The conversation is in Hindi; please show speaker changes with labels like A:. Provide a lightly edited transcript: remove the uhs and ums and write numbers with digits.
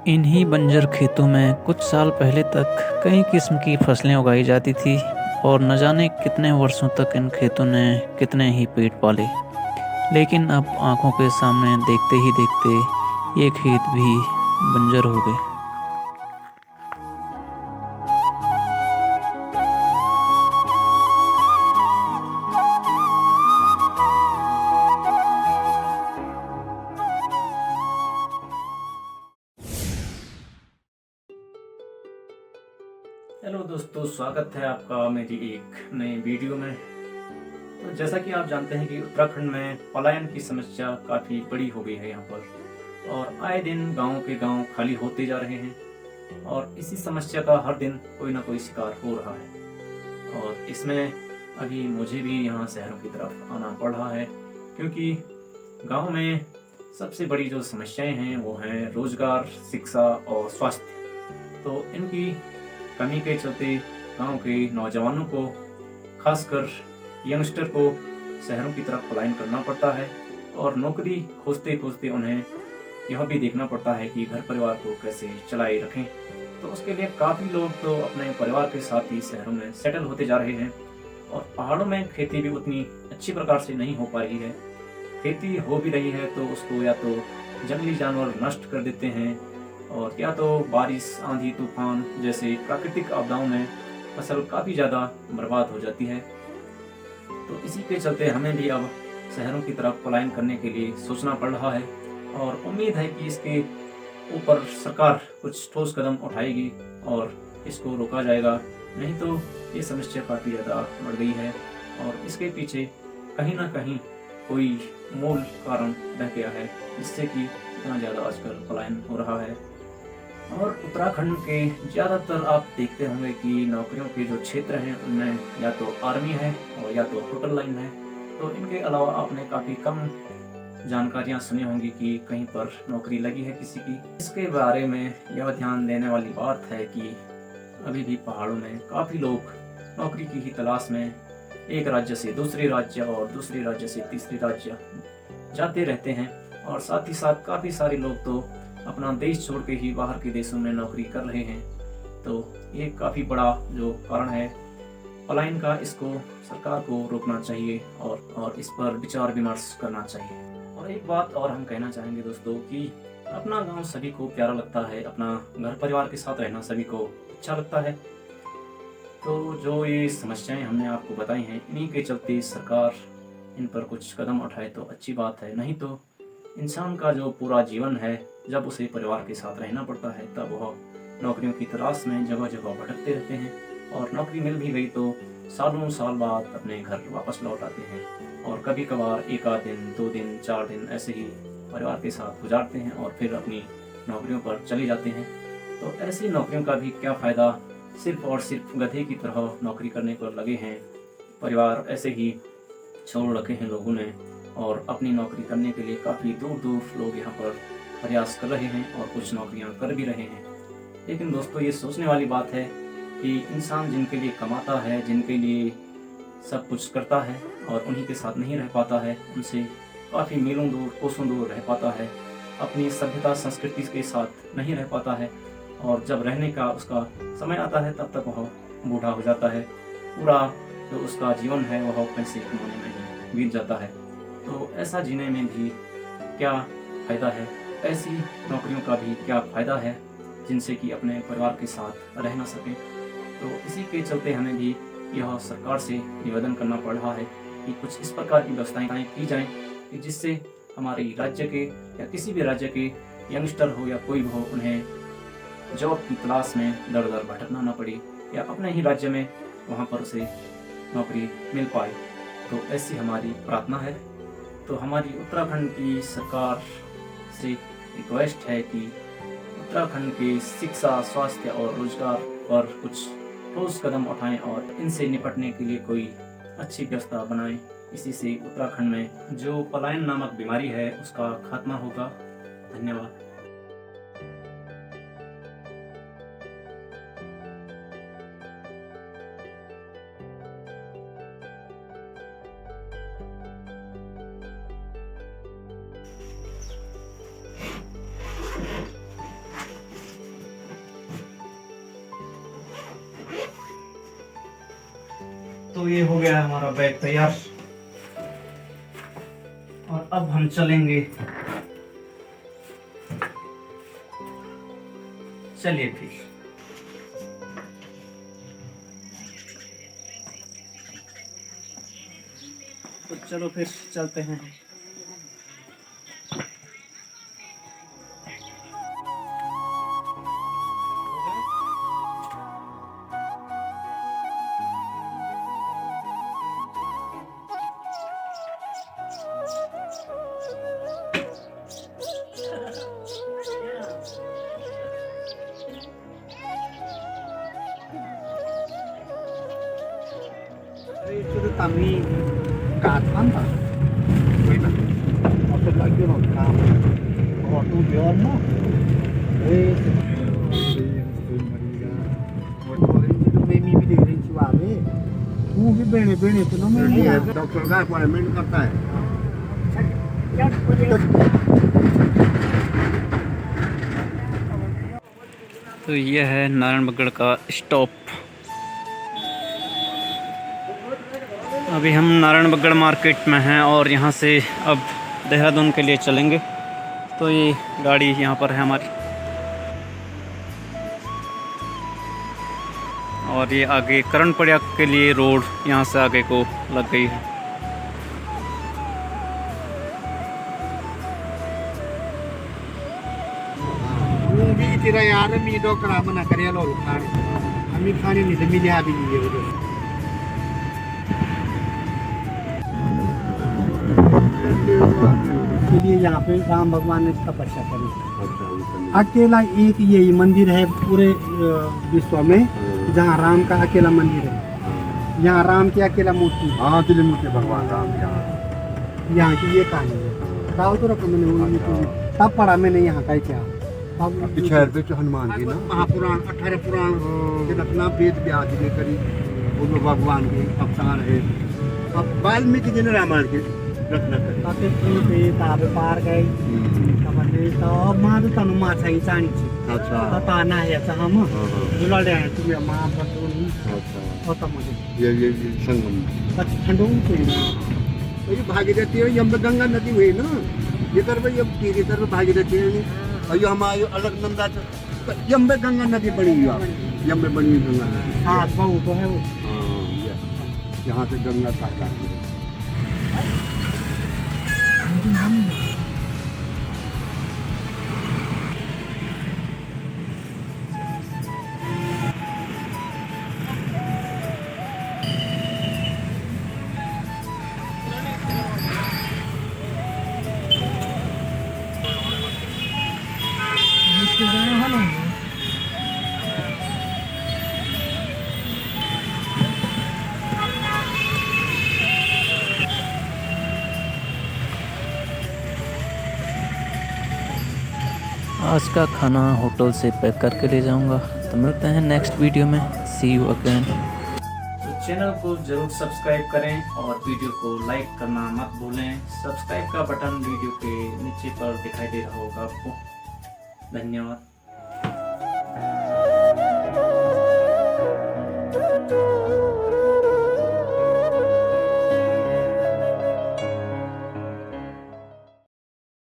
A: इन्हीं बंजर खेतों में कुछ साल पहले तक कई किस्म की फसलें उगाई जाती थी और न जाने कितने वर्षों तक इन खेतों ने कितने ही पेट पाले। लेकिन अब आंखों के सामने देखते ही देखते ये खेत भी बंजर हो गए।
B: हेलो दोस्तों, स्वागत है आपका मेरी एक नई वीडियो में। तो जैसा कि आप जानते हैं कि उत्तराखंड में पलायन की समस्या काफ़ी बड़ी हो गई है यहाँ पर, और आए दिन गांव के गांव खाली होते जा रहे हैं और इसी समस्या का हर दिन कोई ना कोई शिकार हो रहा है। और इसमें अभी मुझे भी यहाँ शहरों की तरफ आना पड़ रहा है, क्योंकि गांव में सबसे बड़ी जो समस्याएं हैं वो हैं रोजगार, शिक्षा और स्वास्थ्य। तो इनकी कमी के चलते गांव के नौजवानों को, खासकर यंगस्टर को, शहरों की तरफ पलायन करना पड़ता है और नौकरी खोजते खोजते उन्हें यह भी देखना पड़ता है कि घर परिवार को कैसे चलाए रखें। तो उसके लिए काफ़ी लोग तो अपने परिवार के साथ ही शहरों में सेटल होते जा रहे हैं, और पहाड़ों में खेती भी उतनी अच्छी प्रकार से नहीं हो पा रही है। खेती हो भी रही है तो उसको या तो जंगली जानवर नष्ट कर देते हैं, और या तो बारिश, आंधी, तूफान जैसे प्राकृतिक आपदाओं में फसल काफ़ी ज़्यादा बर्बाद हो जाती है। तो इसी के चलते हमें भी अब शहरों की तरफ पलायन करने के लिए सोचना पड़ रहा है, और उम्मीद है कि इसके ऊपर सरकार कुछ ठोस कदम उठाएगी और इसको रोका जाएगा। नहीं तो ये समस्या काफ़ी ज़्यादा बढ़ गई है, और इसके पीछे कहीं ना कहीं कोई मूल कारण रह गया है, जिससे कि इतना ज़्यादा आजकल पलायन हो रहा है। और उत्तराखंड के ज़्यादातर आप देखते होंगे कि नौकरियों के जो क्षेत्र हैं उनमें या तो आर्मी है और या तो होटल लाइन है। तो इनके अलावा आपने काफ़ी कम जानकारियां सुनी होंगी कि कहीं पर नौकरी लगी है किसी की। इसके बारे में यह ध्यान देने वाली बात है कि अभी भी पहाड़ों में काफ़ी लोग नौकरी की ही तलाश में एक राज्य से दूसरे राज्य और दूसरे राज्य से तीसरे राज्य जाते रहते हैं, और साथ ही साथ काफ़ी सारे लोग तो अपना देश छोड़ के ही बाहर के देशों में नौकरी कर रहे हैं। तो ये काफ़ी बड़ा जो कारण है पलायन का, इसको सरकार को रोकना चाहिए और इस पर विचार विमर्श करना चाहिए। और एक बात और हम कहना चाहेंगे दोस्तों कि अपना गांव सभी को प्यारा लगता है, अपना घर परिवार के साथ रहना सभी को अच्छा लगता है। तो जो ये समस्याएं हमने आपको बताई हैं, इन्हीं के चलते सरकार इन पर कुछ कदम उठाए तो अच्छी बात है। नहीं तो इंसान का जो पूरा जीवन है, जब उसे परिवार के साथ रहना पड़ता है, तब वह नौकरियों की तलाश में जगह जगह भटकते रहते हैं, और नौकरी मिल भी गई तो सालों साल बाद अपने घर वापस लौट आते हैं, और कभी कभार एक आध दिन, 2 दिन, 4 दिन ऐसे ही परिवार के साथ गुजारते हैं और फिर अपनी नौकरियों पर चले जाते हैं। तो ऐसी नौकरियों का भी क्या फ़ायदा, सिर्फ और सिर्फ गधे की तरह नौकरी करने पर लगे हैं। परिवार ऐसे ही छोड़ रखे हैं लोगों ने, और अपनी नौकरी करने के लिए काफ़ी दूर दूर लोग यहाँ पर प्रयास कर रहे हैं और कुछ नौकरियाँ कर भी रहे हैं। लेकिन दोस्तों, ये सोचने वाली बात है कि इंसान जिनके लिए कमाता है, जिनके लिए सब कुछ करता है और उन्हीं के साथ नहीं रह पाता है, उनसे काफ़ी मीलों दूर, कोसों दूर रह पाता है, अपनी सभ्यता संस्कृति के साथ नहीं रह पाता है, और जब रहने का उसका समय आता है तब तक वह बूढ़ा हो जाता है। पूरा जो उसका जीवन है वह पैसे कमाने में ही बीत जाता है। तो ऐसा जीने में भी क्या फ़ायदा है, ऐसी नौकरियों का भी क्या फ़ायदा है जिनसे कि अपने परिवार के साथ रह ना सकें। तो इसी के चलते हमें भी यह सरकार से निवेदन करना पड़ रहा है कि कुछ इस प्रकार की व्यवस्थाएं की जाएं कि जिससे हमारे राज्य के या किसी भी राज्य के यंगस्टर हो या कोई भी हो, उन्हें जॉब की तलाश में दर दर भटकना ना पड़े, या अपने ही राज्य में वहाँ पर उसे नौकरी मिल पाए। तो ऐसी हमारी प्रार्थना है। तो हमारी उत्तराखंड की सरकार से रिक्वेस्ट है कि उत्तराखंड के शिक्षा, स्वास्थ्य और रोजगार पर कुछ ठोस कदम उठाएं और इनसे निपटने के लिए कोई अच्छी व्यवस्था बनाएं। इसी से उत्तराखंड में जो पलायन नामक बीमारी है उसका खात्मा होगा। धन्यवाद। तो ये हो गया हमारा बैग तैयार और अब हम चलेंगे। चलिए फिर। तो चलो फिर चलते हैं।
C: Itu kami kapan pak? Wena, waktu lagi orang kami, waktu dia mah, वो भी बेने बेने तो ना मैं डॉक्टर का अपॉइंटमेंट करता है।
B: तो यह है नारायणगढ़ का स्टॉप। अभी हम नारायणगढ़ मार्केट में हैं और यहाँ से अब देहरादून के लिए चलेंगे। तो ये गाड़ी यहाँ पर है हमारी और ये आगे करणपड़िया के लिए रोड यहाँ से आगे को लग गई है।
C: वो भी तेरा यार मी डॉक्टर आमना करे लो खाने हमें खाने नहीं तो मिले अभी नहीं है उधर। इसलिए यहाँ पे राम भगवान ने तपस्या करी। अकेला एक यही मंदिर है पूरे विश्व में जहाँ राम का अकेला मंदिर है। यहाँ राम की अकेला मूर्ति। हाँ अकेले मूर्ति भगवान राम यहाँ की ये कहानी है। दाव तो रखो मैंने तब पढ़ा मैंने यहाँ का क्या शहर पे हनुमान जी ना महापुराण 18 पुराण के रखना वेद व्यास जी ने करी वो भगवान के अवतार है। अब वाल्मीकि जी ने रामायण के रचना करी। ताकि पे ताब पार गई समझे तो मारू तनु माछाई चाणी छी। अच्छा तो ताना है ऐसा हम जुला ले हैं तुम्हें मां बतूनी। अच्छा होता मुझे ये संगम अच्छा ठंडों पे ये भागीरथी है यम गंगा नदी हुई ना ये तरफ ये तीर तरफ भागीरथी है और ये हमारे अलकनंदा यम गंगा नदी बनी हुई है। यम में बनी हुई गंगा नदी हाँ बहु तो है वो। यहाँ से गंगा का
A: आज का खाना होटल से पैक करके ले जाऊंगा। तो मिलते हैं नेक्स्ट वीडियो में। सी यू अगेन।
B: तो चैनल को जरूर सब्सक्राइब करें और वीडियो को लाइक करना मत भूलें। सब्सक्राइब का बटन वीडियो के नीचे पर दिखाई दे रहा होगा आपको। धन्यवाद।